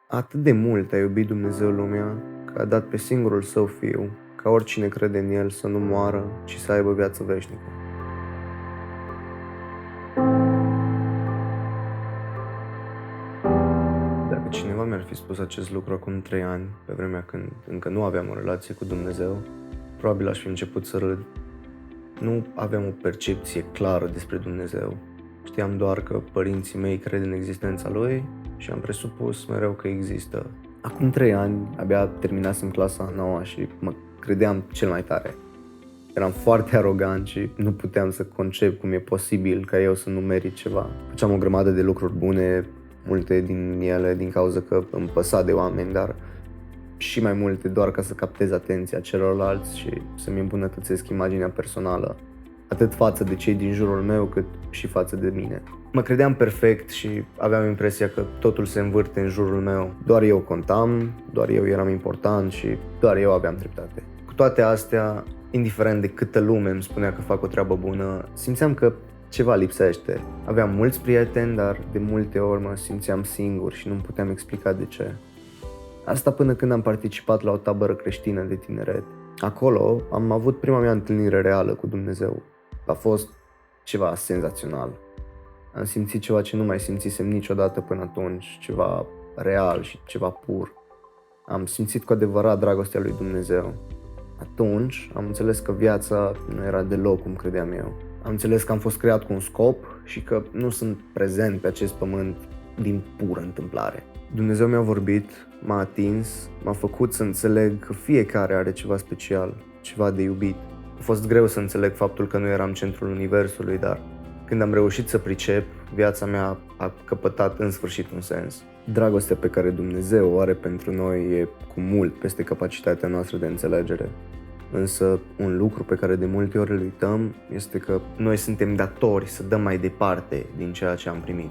Atât de mult a iubit Dumnezeu lumea, că a dat pe singurul său Fiu, ca oricine crede în El să nu moară, ci să aibă viață veșnică. Dacă cineva mi-ar fi spus acest lucru acum 3 ani, pe vremea când încă nu aveam o relație cu Dumnezeu, probabil aș fi început să râd. Nu aveam o percepție clară despre Dumnezeu. Știam doar că părinții mei cred în existența Lui și am presupus mereu că există. Acum 3 ani, abia terminasem clasa 9 și mă credeam cel mai tare. Eram foarte arogant și nu puteam să concep cum e posibil ca eu să nu merit ceva. Făceam o grămadă de lucruri bune, multe din ele din cauza că îmi păsa de oameni, dar și mai multe doar ca să captez atenția celorlalți și să-mi îmbunătățesc imaginea personală, atât față de cei din jurul meu, cât și față de mine. Mă credeam perfect și aveam impresia că totul se învârte în jurul meu. Doar eu contam, doar eu eram important și doar eu aveam dreptate. Cu toate astea, indiferent de câtă lume îmi spunea că fac o treabă bună, simțeam că ceva lipsește. Aveam mulți prieteni, dar de multe ori mă simțeam singur și nu-mi puteam explica de ce. Asta până când am participat la o tabără creștină de tineret. Acolo am avut prima mea întâlnire reală cu Dumnezeu. A fost ceva senzațional. Am simțit ceva ce nu mai simțisem niciodată până atunci, ceva real și ceva pur. Am simțit cu adevărat dragostea lui Dumnezeu. Atunci am înțeles că viața nu era deloc cum credeam eu. Am înțeles că am fost creat cu un scop și că nu sunt prezent pe acest pământ din pură întâmplare. Dumnezeu mi-a vorbit, m-a atins, m-a făcut să înțeleg că fiecare are ceva special, ceva de iubit. A fost greu să înțeleg faptul că nu eram centrul universului, dar când am reușit să pricep, viața mea a căpătat în sfârșit un sens. Dragostea pe care Dumnezeu o are pentru noi e cu mult peste capacitatea noastră de înțelegere. Însă un lucru pe care de multe ori îl uităm este că noi suntem datori să dăm mai departe din ceea ce am primit.